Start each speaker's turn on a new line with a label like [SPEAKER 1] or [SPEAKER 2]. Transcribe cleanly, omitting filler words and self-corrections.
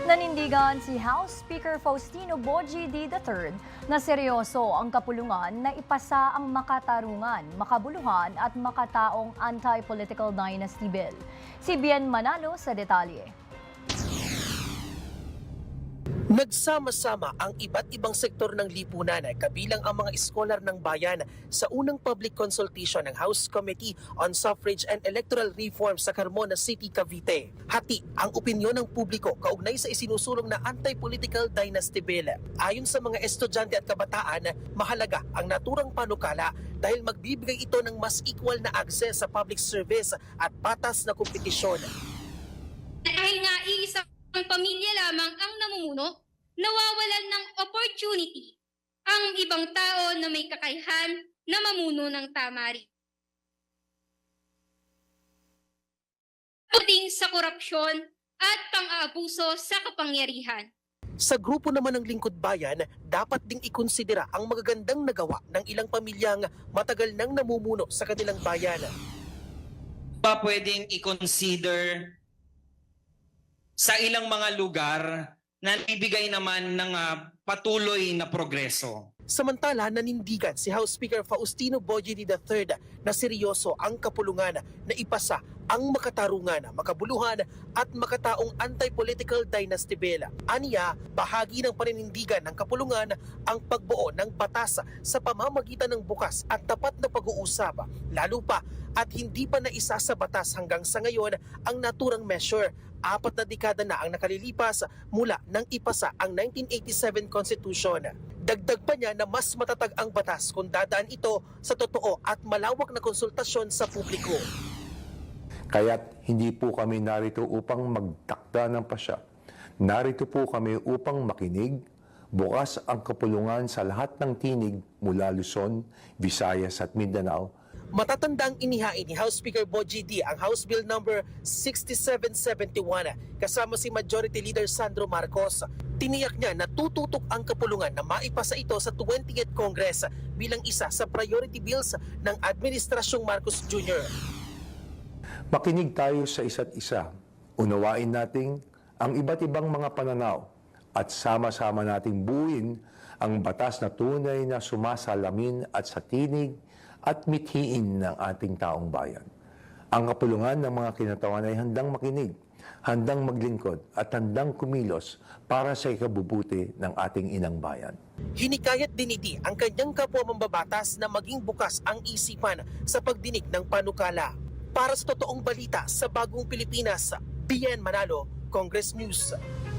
[SPEAKER 1] Nanindigan si House Speaker Faustino Bogie III na seryoso ang kapulungan na ipasa ang makatarungan, makabuluhan at makataong anti-political dynasty bill. Si Bien Manalo sa detalye.
[SPEAKER 2] Nagsama-sama ang iba't ibang sektor ng lipunan kabilang ang mga iskolar ng bayan sa unang public consultation ng House Committee on Suffrage and Electoral Reform sa Carmona City, Cavite. Hati ang opinyon ng publiko kaugnay sa isinusulong na anti-political dynasty bill. Ayon sa mga estudyante at kabataan, mahalaga ang naturang panukala dahil magbibigay ito ng mas equal na access sa public service at patas na kompetisyon.
[SPEAKER 3] Dahil nga iisang pamilya lamang ang namumuno, nawawalan ng opportunity ang ibang tao na may kakayahan na mamuno ng tama rin. Puting sa korupsyon at pang-aabuso sa kapangyarihan.
[SPEAKER 2] Sa grupo naman ng Lingkod Bayan, dapat ding ikonsidera ang magagandang nagawa ng ilang pamilyang matagal nang namumuno sa kanilang bayan.
[SPEAKER 4] Pa pwedeng i-consider sa ilang mga lugar na ibigay naman ng patuloy na progreso.
[SPEAKER 2] Samantala, nanindigan si House Speaker Faustino Bogie III na seryoso ang kapulungan na ipasa ang makatarungan, makabuluhan at makataong anti-political dynasty bill. Aniya, bahagi ng paninindigan ng kapulungan ang pagbuo ng batas sa pamamagitan ng bukas at tapat na pag-uusap, lalo pa at hindi pa naisa sa batas hanggang sa ngayon ang naturang measure. 4 na dekada na ang nakalilipas mula nang ipasa ang 1987 Constitution. Dagdag pa niya na mas matatag ang batas kung dadaan ito sa totoo at malawak na konsultasyon sa publiko.
[SPEAKER 5] Kaya't hindi po kami narito upang magtakda ng pasya. Narito po kami upang makinig, bukas ang kapulungan sa lahat ng tinig mula Luzon, Visayas at Mindanao.
[SPEAKER 2] Matatanda ang inihain ni House Speaker Bogie D ang House Bill number 6771 kasama si Majority Leader Sandro Marcos. Tiniyak niya na tututok ang kapulungan na maipasa ito sa 20th Congress bilang isa sa priority bills ng Administrasyong Marcos Jr.
[SPEAKER 5] Makinig tayo sa isa't isa. Unawain natin ang iba't ibang mga pananaw at sama-sama nating buuin ang batas na tunay na sumasalamin at sa tinig at mithiin ng ating taong bayan. Ang kapulungan ng mga kinatawan ay handang makinig, handang maglingkod at handang kumilos para sa ikabubuti ng ating inang bayan.
[SPEAKER 2] Hinikayat din iti ang kanyang kapwa mambabatas na maging bukas ang isipan sa pagdinig ng panukala. Para sa totoong balita sa Bagong Pilipinas, Bien Manalo, Congress News.